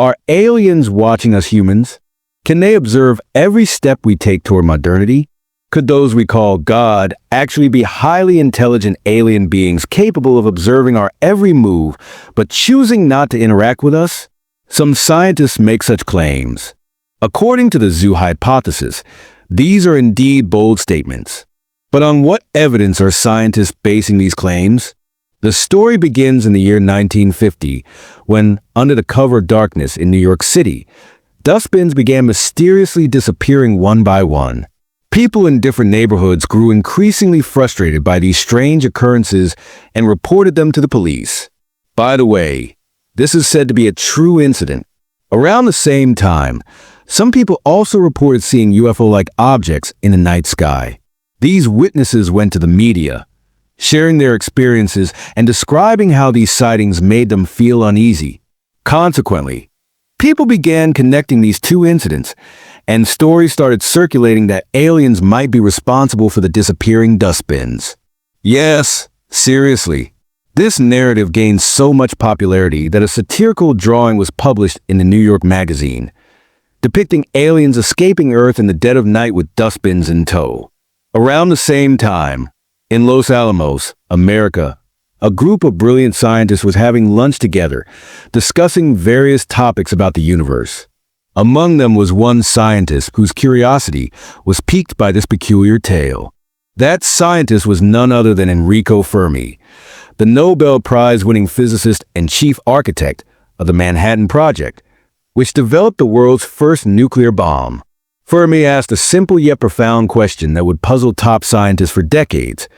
Are aliens watching us humans? Can they observe every step we take toward modernity? Could those we call God actually be highly intelligent alien beings capable of observing our every move, but choosing not to interact with us? Some scientists make such claims. According to the zoo hypothesis, these are indeed bold statements. But on what evidence are scientists basing these claims? The story begins in the year 1950, when, under the cover of darkness in New York City, dustbins began mysteriously disappearing one by one. People in different neighborhoods grew increasingly frustrated by these strange occurrences and reported them to the police. By the way, this is said to be a true incident. Around the same time, some people also reported seeing UFO-like objects in the night sky. These witnesses went to the media, sharing their experiences and describing how these sightings made them feel uneasy. Consequently, people began connecting these two incidents, and stories started circulating that aliens might be responsible for the disappearing dustbins. Yes, seriously. This narrative gained so much popularity that a satirical drawing was published in the New York Magazine, depicting aliens escaping Earth in the dead of night with dustbins in tow. Around the same time, in Los Alamos, America, a group of brilliant scientists was having lunch together, discussing various topics about the universe. Among them was one scientist whose curiosity was piqued by this peculiar tale. That scientist was none other than Enrico Fermi, the Nobel Prize-winning physicist and chief architect of the Manhattan Project, which developed the world's first nuclear bomb. Fermi asked a simple yet profound question that would puzzle top scientists for decades.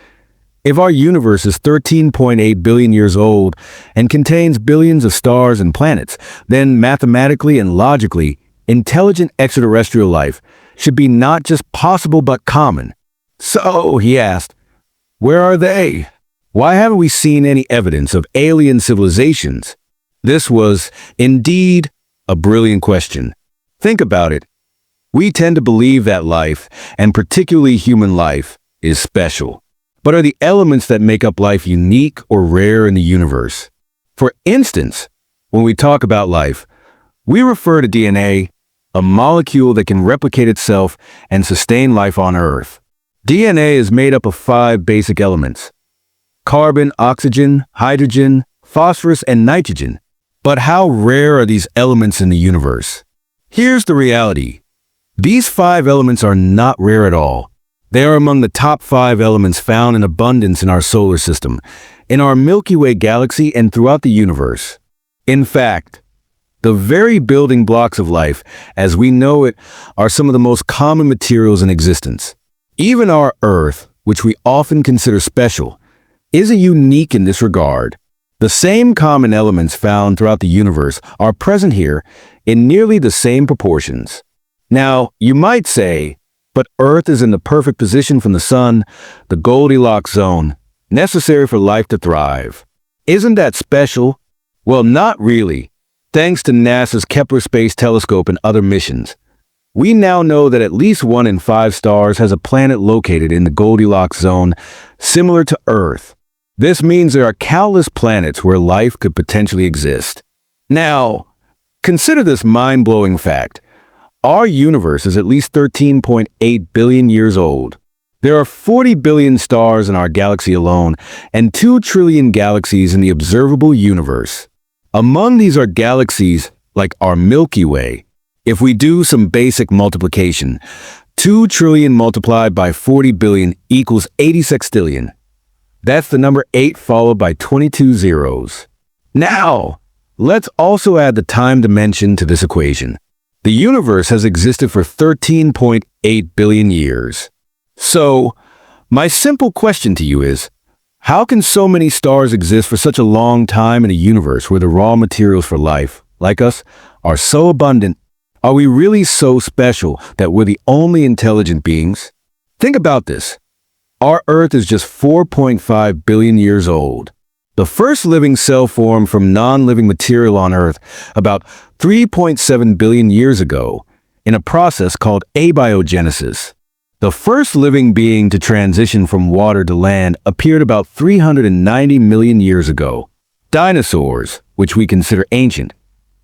If our universe is 13.8 billion years old and contains billions of stars and planets, then mathematically and logically, intelligent extraterrestrial life should be not just possible but common. So, he asked, where are they? Why haven't we seen any evidence of alien civilizations? This was, indeed, a brilliant question. Think about it. We tend to believe that life, and particularly human life, is special. But are the elements that make up life unique or rare in the universe? For instance, when we talk about life, we refer to DNA, a molecule that can replicate itself and sustain life on Earth. DNA is made up of 5 basic elements: carbon, oxygen, hydrogen, phosphorus, and nitrogen. But how rare are these elements in the universe? Here's the reality. These 5 elements are not rare at all. They are among the top 5 elements found in abundance in our solar system, in our Milky Way galaxy, and throughout the universe. In fact, the very building blocks of life, as we know it, are some of the most common materials in existence. Even our Earth, which we often consider special, isn't unique in this regard. The same common elements found throughout the universe are present here in nearly the same proportions. Now, you might say, but Earth is in the perfect position from the Sun, the Goldilocks zone, necessary for life to thrive. Isn't that special? Well, not really. Thanks to NASA's Kepler Space Telescope and other missions, we now know that at least 1 in 5 stars has a planet located in the Goldilocks zone, similar to Earth. This means there are countless planets where life could potentially exist. Now, consider this mind-blowing fact. Our universe is at least 13.8 billion years old. There are 40 billion stars in our galaxy alone, and 2 trillion galaxies in the observable universe. Among these are galaxies like our Milky Way. If we do some basic multiplication, 2 trillion multiplied by 40 billion equals 80 sextillion. That's the number 8 followed by 22 zeros. Now, let's also add the time dimension to this equation. The universe has existed for 13.8 billion years. So, my simple question to you is, how can so many stars exist for such a long time in a universe where the raw materials for life, like us, are so abundant? Are we really so special that we're the only intelligent beings? Think about this. Our Earth is just 4.5 billion years old. The first living cell formed from non-living material on Earth about 3.7 billion years ago in a process called abiogenesis. The first living being to transition from water to land appeared about 390 million years ago. Dinosaurs, which we consider ancient,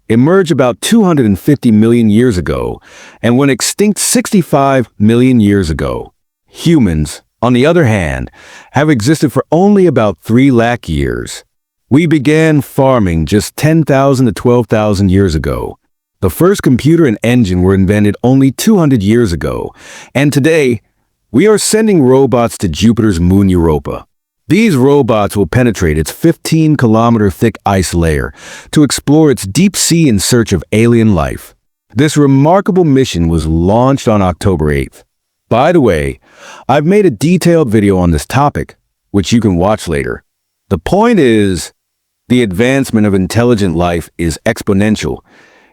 emerged about 250 million years ago and went extinct 65 million years ago. Humans, on the other hand, have existed for only about 3 lakh years. We began farming just 10,000 to 12,000 years ago. The first computer and engine were invented only 200 years ago, and today, we are sending robots to Jupiter's moon Europa. These robots will penetrate its 15-kilometer thick ice layer to explore its deep sea in search of alien life. This remarkable mission was launched on October 8th. By the way, I've made a detailed video on this topic, which you can watch later. The point is, the advancement of intelligent life is exponential.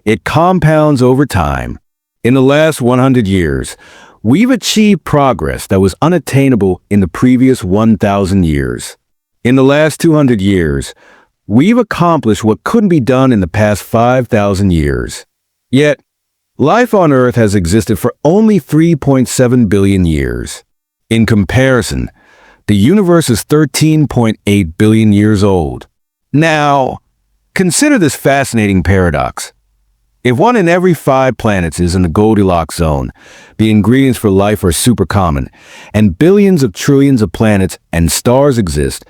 It compounds over time. In the last 100 years, we've achieved progress that was unattainable in the previous 1,000 years. In the last 200 years, we've accomplished what couldn't be done in the past 5,000 years. Yet, life on Earth has existed for only 3.7 billion years. In comparison, the universe is 13.8 billion years old. Now, consider this fascinating paradox. If 1 in every 5 planets is in the Goldilocks zone, the ingredients for life are super common, and billions of trillions of planets and stars exist,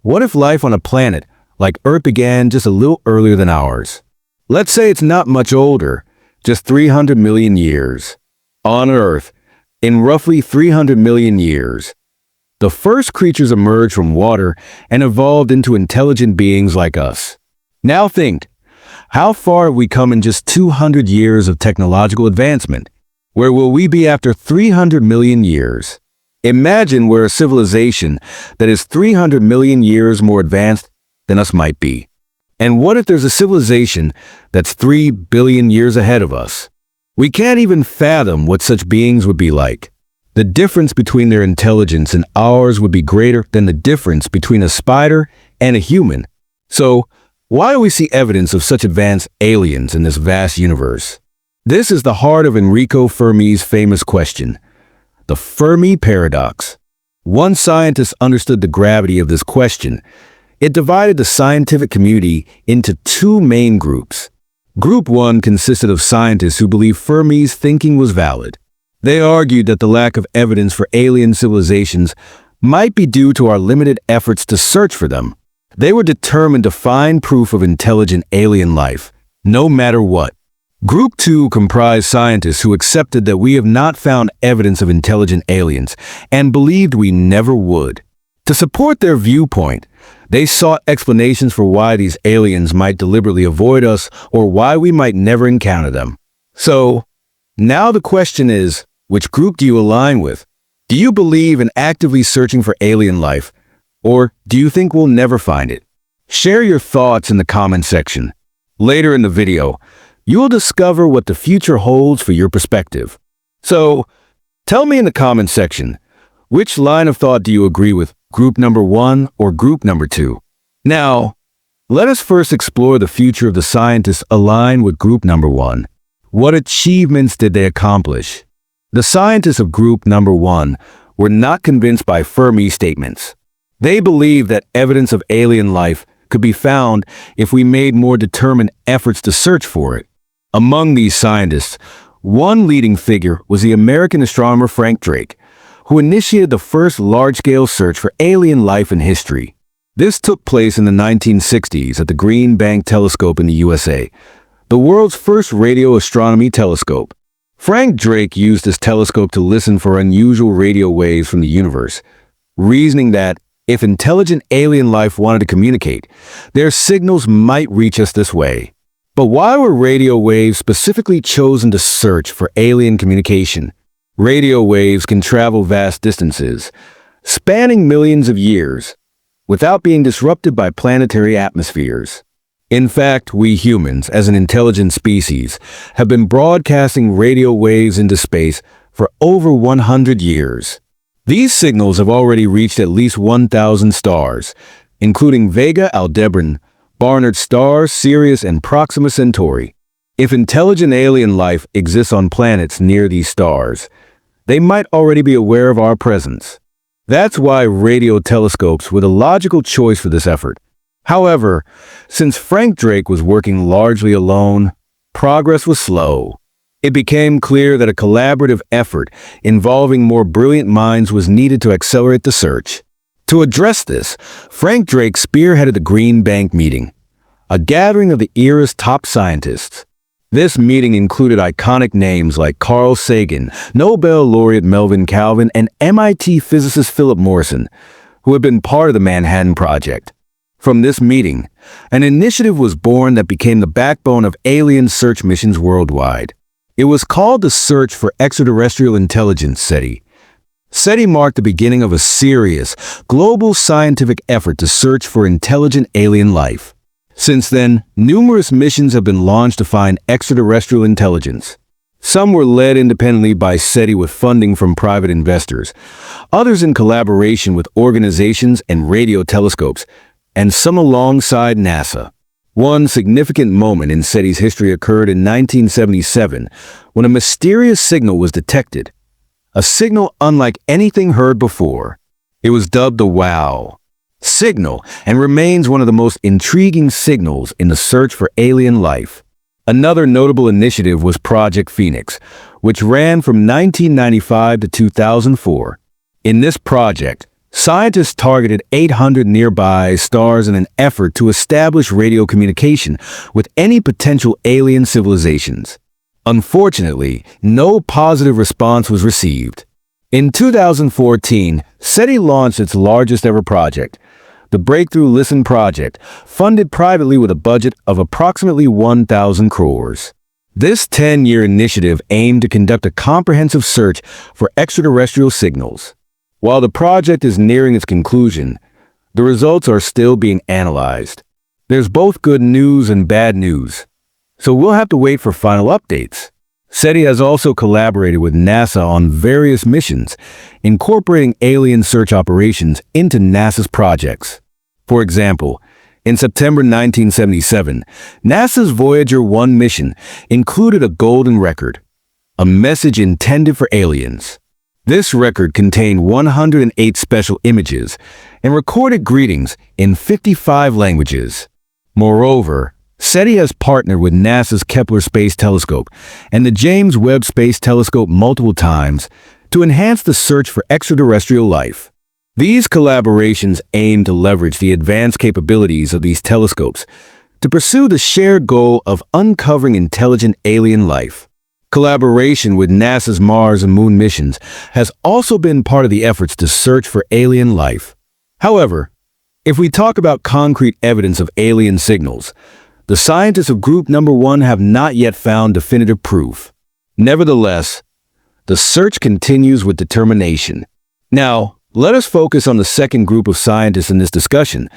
what if life on a planet like Earth began just a little earlier than ours? Let's say it's not much older, just 300 million years. On Earth, in roughly 300 million years, the first creatures emerged from water and evolved into intelligent beings like us. Now think, how far have we come in just 200 years of technological advancement? Where will we be after 300 million years? Imagine where a civilization that is 300 million years more advanced than us might be. And what if there's a civilization that's 3 billion years ahead of us? We can't even fathom what such beings would be like. The difference between their intelligence and ours would be greater than the difference between a spider and a human. So, why do we see evidence of such advanced aliens in this vast universe? This is the heart of Enrico Fermi's famous question, the Fermi Paradox. One scientist understood the gravity of this question. It divided the scientific community into 2 main groups. Group 1 consisted of scientists who believed Fermi's thinking was valid. They argued that the lack of evidence for alien civilizations might be due to our limited efforts to search for them. They were determined to find proof of intelligent alien life, no matter what. Group 2 comprised scientists who accepted that we have not found evidence of intelligent aliens and believed we never would. To support their viewpoint, they sought explanations for why these aliens might deliberately avoid us or why we might never encounter them. So, now the question is, which group do you align with? Do you believe in actively searching for alien life? Or do you think we'll never find it? Share your thoughts in the comment section. Later in the video, you will discover what the future holds for your perspective. So, tell me in the comment section, which line of thought do you agree with, group number 1 or group number 2? Now, let us first explore the future of the scientists aligned with group number 1. What achievements did they accomplish? The scientists of group number 1 were not convinced by Fermi's statements. They believed that evidence of alien life could be found if we made more determined efforts to search for it. Among these scientists, one leading figure was the American astronomer Frank Drake, who initiated the first large-scale search for alien life in history. This took place in the 1960s at the Green Bank Telescope in the USA, the world's first radio astronomy telescope. Frank Drake used this telescope to listen for unusual radio waves from the universe, reasoning that if intelligent alien life wanted to communicate, their signals might reach us this way. But why were radio waves specifically chosen to search for alien communication? Radio waves can travel vast distances, spanning millions of years, without being disrupted by planetary atmospheres. In fact, we humans, as an intelligent species, have been broadcasting radio waves into space for over 100 years. These signals have already reached at least 1,000 stars, including Vega, Aldebaran, Barnard stars, Sirius, and Proxima Centauri. If intelligent alien life exists on planets near these stars, they might already be aware of our presence. That's why radio telescopes were the logical choice for this effort. However, since Frank Drake was working largely alone, progress was slow. It became clear that a collaborative effort involving more brilliant minds was needed to accelerate the search. To address this, Frank Drake spearheaded the Green Bank meeting, a gathering of the era's top scientists. This meeting included iconic names like Carl Sagan, Nobel laureate Melvin Calvin, and MIT physicist Philip Morrison, who had been part of the Manhattan Project. From this meeting, an initiative was born that became the backbone of alien search missions worldwide. It was called the Search for Extraterrestrial Intelligence, SETI. SETI marked the beginning of a serious, global scientific effort to search for intelligent alien life. Since then, numerous missions have been launched to find extraterrestrial intelligence. Some were led independently by SETI with funding from private investors, others in collaboration with organizations and radio telescopes, and some alongside NASA. One significant moment in SETI's history occurred in 1977 when a mysterious signal was detected. A signal unlike anything heard before. It was dubbed the WOW signal and remains one of the most intriguing signals in the search for alien life. Another notable initiative was Project Phoenix, which ran from 1995 to 2004. In this project, scientists targeted 800 nearby stars in an effort to establish radio communication with any potential alien civilizations. Unfortunately, no positive response was received. In 2014, SETI launched its largest ever project, the Breakthrough Listen Project, funded privately with a budget of approximately 1,000 crores. This 10-year initiative aimed to conduct a comprehensive search for extraterrestrial signals. While the project is nearing its conclusion, the results are still being analyzed. There's both good news and bad news, so we'll have to wait for final updates. SETI has also collaborated with NASA on various missions, incorporating alien search operations into NASA's projects. For example, in September 1977, NASA's Voyager 1 mission included a golden record, a message intended for aliens. This record contained 108 special images and recorded greetings in 55 languages. Moreover, SETI has partnered with NASA's Kepler Space Telescope and the James Webb Space Telescope multiple times to enhance the search for extraterrestrial life. These collaborations aim to leverage the advanced capabilities of these telescopes to pursue the shared goal of uncovering intelligent alien life. Collaboration with NASA's Mars and Moon missions has also been part of the efforts to search for alien life. However, if we talk about concrete evidence of alien signals, the scientists of Group Number 1 have not yet found definitive proof. Nevertheless, the search continues with determination. Now, let us focus on the second group of scientists in this discussion,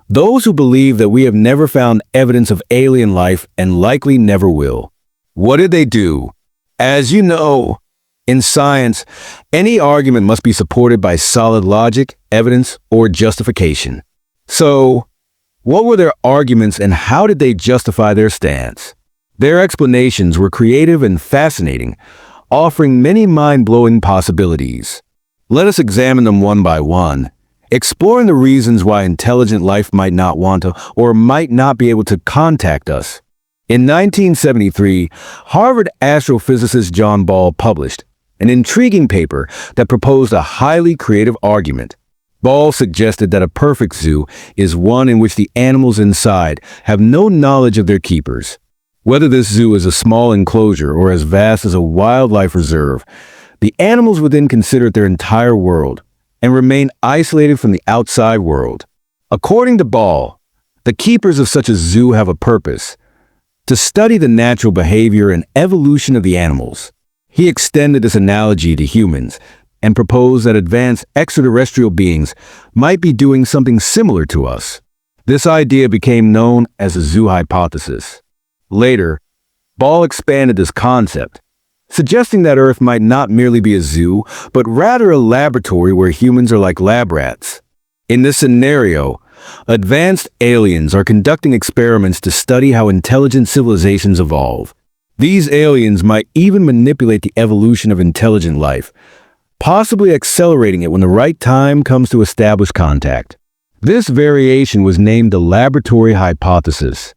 those who believe that we have never found evidence of alien life and likely never will. What did they do? As you know, in science, any argument must be supported by solid logic, evidence, or justification. So, what were their arguments and how did they justify their stance? Their explanations were creative and fascinating, offering many mind-blowing possibilities. Let us examine them one by one, exploring the reasons why intelligent life might not want to or might not be able to contact us. In 1973, Harvard astrophysicist John Ball published an intriguing paper that proposed a highly creative argument. Ball suggested that a perfect zoo is one in which the animals inside have no knowledge of their keepers. Whether this zoo is a small enclosure or as vast as a wildlife reserve, the animals would then consider it their entire world and remain isolated from the outside world. According to Ball, the keepers of such a zoo have a purpose: to study the natural behavior and evolution of the animals. He extended this analogy to humans and proposed that advanced extraterrestrial beings might be doing something similar to us. This idea became known as the zoo hypothesis. Later, Ball expanded this concept, suggesting that Earth might not merely be a zoo, but rather a laboratory where humans are like lab rats. In this scenario, advanced aliens are conducting experiments to study how intelligent civilizations evolve. These aliens might even manipulate the evolution of intelligent life, possibly accelerating it when the right time comes to establish contact. This variation was named the laboratory hypothesis.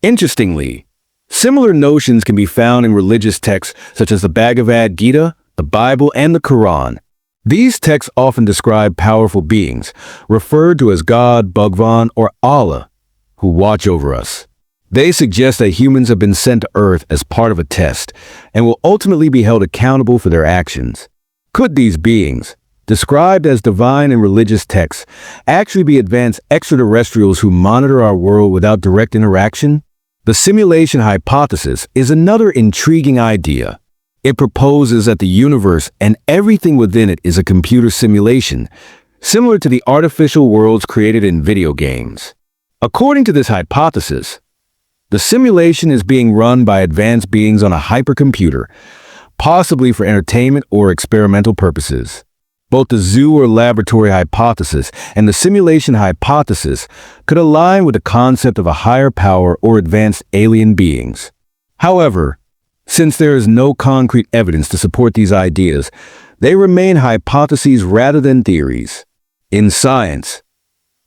Interestingly, Similar notions can be found in religious texts such as the Bhagavad Gita, the Bible, and the Quran. These texts often describe powerful beings, referred to as God, Bhagwan, or Allah, who watch over us. They suggest that humans have been sent to Earth as part of a test and will ultimately be held accountable for their actions. Could these beings, described as divine in religious texts, actually be advanced extraterrestrials who monitor our world without direct interaction? The simulation hypothesis is another intriguing idea. It proposes that the universe and everything within it is a computer simulation, similar to the artificial worlds created in video games. According to this hypothesis, the simulation is being run by advanced beings on a hypercomputer, possibly for entertainment or experimental purposes. Both the zoo or laboratory hypothesis and the simulation hypothesis could align with the concept of a higher power or advanced alien beings. However, since there is no concrete evidence to support these ideas, they remain hypotheses rather than theories. In science,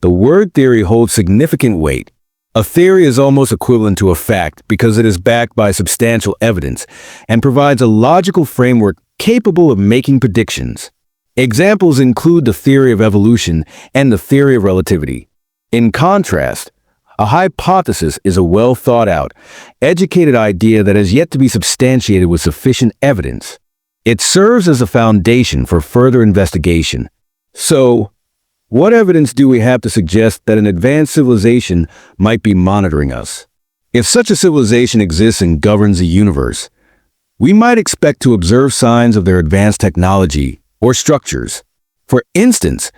the word theory holds significant weight. A theory is almost equivalent to a fact because it is backed by substantial evidence and provides a logical framework capable of making predictions. Examples include the theory of evolution and the theory of relativity. In contrast, a hypothesis is a well-thought-out, educated idea that has yet to be substantiated with sufficient evidence. It serves as a foundation for further investigation. So, what evidence do we have to suggest that an advanced civilization might be monitoring us? If such a civilization exists and governs the universe, we might expect to observe signs of their advanced technology or structures. For instance,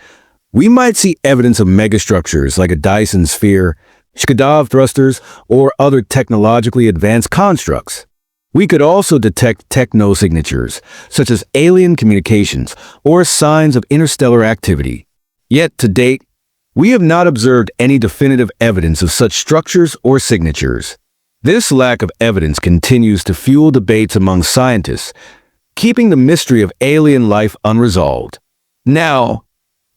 we might see evidence of megastructures like a Dyson sphere, Shkadov thrusters, or other technologically advanced constructs. We could also detect technosignatures, such as alien communications or signs of interstellar activity. Yet, to date, we have not observed any definitive evidence of such structures or signatures. This lack of evidence continues to fuel debates among scientists, keeping the mystery of alien life unresolved. Now,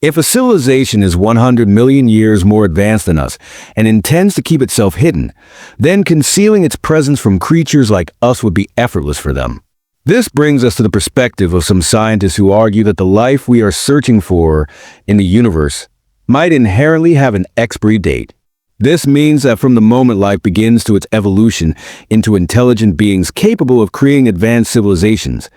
if a civilization is 100 million years more advanced than us and intends to keep itself hidden, then concealing its presence from creatures like us would be effortless for them. This brings us to the perspective of some scientists who argue that the life we are searching for in the universe might inherently have an expiry date. This means that from the moment life begins to its evolution into intelligent beings capable of creating advanced civilizations,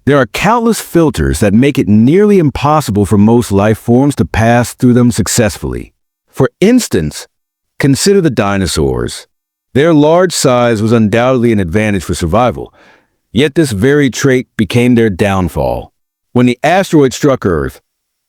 there are countless filters that make it nearly impossible for most life forms to pass through them successfully. For instance, consider the dinosaurs. Their large size was undoubtedly an advantage for survival, yet this very trait became their downfall. When the asteroid struck Earth,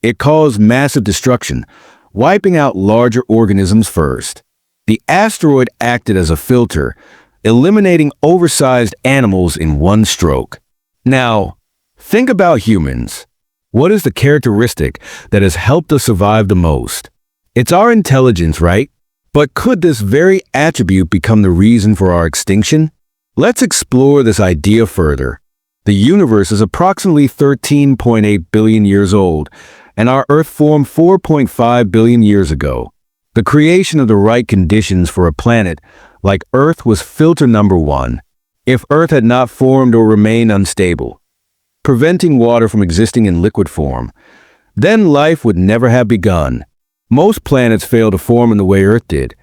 it caused massive destruction, wiping out larger organisms first. The asteroid acted as a filter, eliminating oversized animals in one stroke. Now, think about humans. What is the characteristic that has helped us survive the most? It's our intelligence, right? But could this very attribute become the reason for our extinction? Let's explore this idea further. The universe is approximately 13.8 billion years old, and our Earth formed 4.5 billion years ago. The creation of the right conditions for a planet like Earth was filter number one. If Earth had not formed or remained unstable, preventing water from existing in liquid form, then life would never have begun. Most planets fail to form in the way Earth did,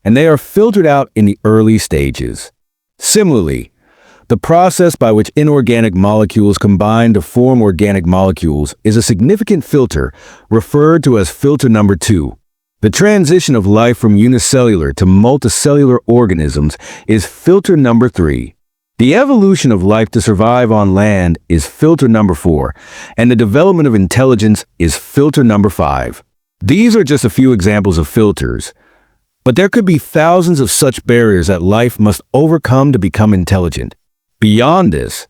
and they are filtered out in the early stages. Similarly, the process by which inorganic molecules combine to form organic molecules is a significant filter, referred to as filter number 2. The transition of life from unicellular to multicellular organisms is filter number 3. The evolution of life to survive on land is filter number 4, and the development of intelligence is filter number 5. These are just a few examples of filters, but there could be thousands of such barriers that life must overcome to become intelligent. Beyond this,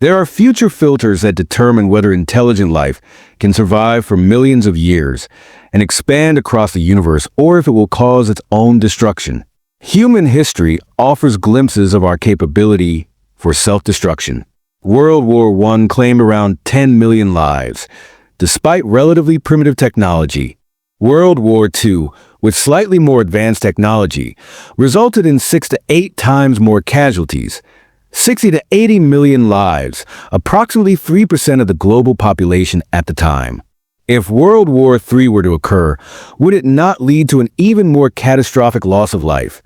there are future filters that determine whether intelligent life can survive for millions of years and expand across the universe, or if it will cause its own destruction. Human history offers glimpses of our capability for self-destruction. World War I claimed around 10 million lives, despite relatively primitive technology. World War II with slightly more advanced technology, resulted in 6 to 8 times more casualties, 60 to 80 million lives, approximately 3% of the global population at the time. If World War III were to occur, would it not lead to an even more catastrophic loss of life?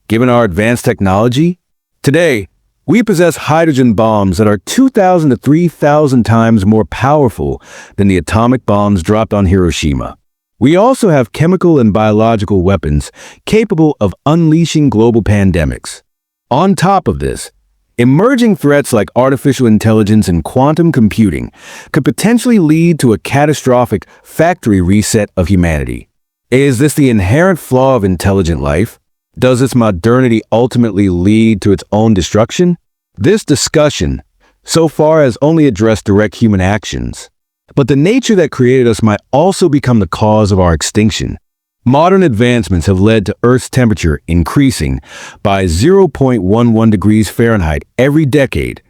Given our advanced technology, today, we possess hydrogen bombs that are 2,000 to 3,000 times more powerful than the atomic bombs dropped on Hiroshima. We also have chemical and biological weapons capable of unleashing global pandemics. On top of this, emerging threats like artificial intelligence and quantum computing could potentially lead to a catastrophic factory reset of humanity. Is this the inherent flaw of intelligent life? Does its modernity ultimately lead to its own destruction? This discussion, so far, has only addressed direct human actions. But the nature that created us might also become the cause of our extinction. Modern advancements have led to Earth's temperature increasing by 0.11 degrees Fahrenheit every decade,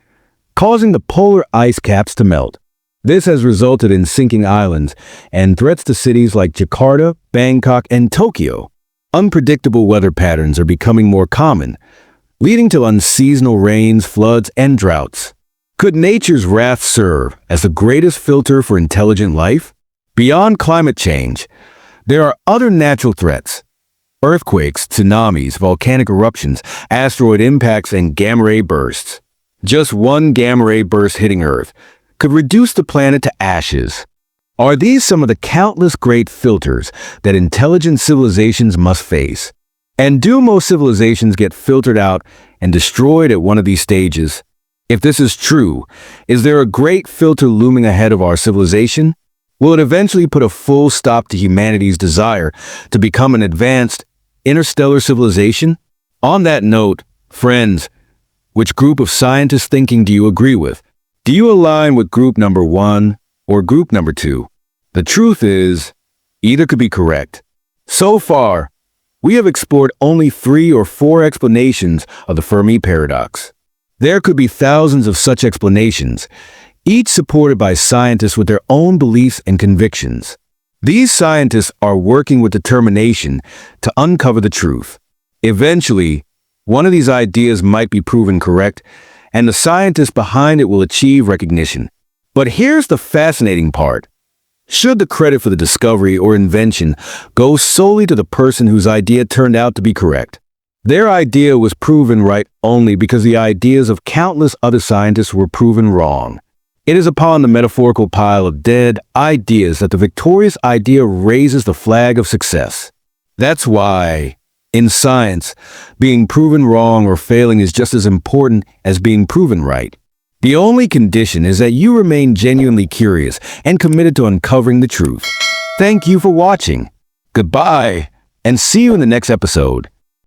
causing the polar ice caps to melt. This has resulted in sinking islands and threats to cities like Jakarta, Bangkok, and Tokyo. Unpredictable weather patterns are becoming more common, leading to unseasonal rains, floods, and droughts. Could nature's wrath serve as the greatest filter for intelligent life? Beyond climate change, there are other natural threats. Earthquakes, tsunamis, volcanic eruptions, asteroid impacts, and gamma-ray bursts. Just one gamma-ray burst hitting Earth could reduce the planet to ashes. Are these some of the countless great filters that intelligent civilizations must face? And do most civilizations get filtered out and destroyed at one of these stages? If this is true, is there a great filter looming ahead of our civilization? Will it eventually put a full stop to humanity's desire to become an advanced, interstellar civilization? On that note, friends, which group of scientist thinking do you agree with? Do you align with group number 1 or group number 2? The truth is, either could be correct. So far, we have explored only 3 or 4 explanations of the Fermi Paradox. There could be thousands of such explanations, each supported by scientists with their own beliefs and convictions. These scientists are working with determination to uncover the truth. Eventually, one of these ideas might be proven correct, and the scientists behind it will achieve recognition. But here's the fascinating part. Should the credit for the discovery or invention go solely to the person whose idea turned out to be correct? Their idea was proven right only because the ideas of countless other scientists were proven wrong. It is upon the metaphorical pile of dead ideas that the victorious idea raises the flag of success. That's why, in science, being proven wrong or failing is just as important as being proven right. The only condition is that you remain genuinely curious and committed to uncovering the truth. Thank you for watching. Goodbye, and see you in the next episode.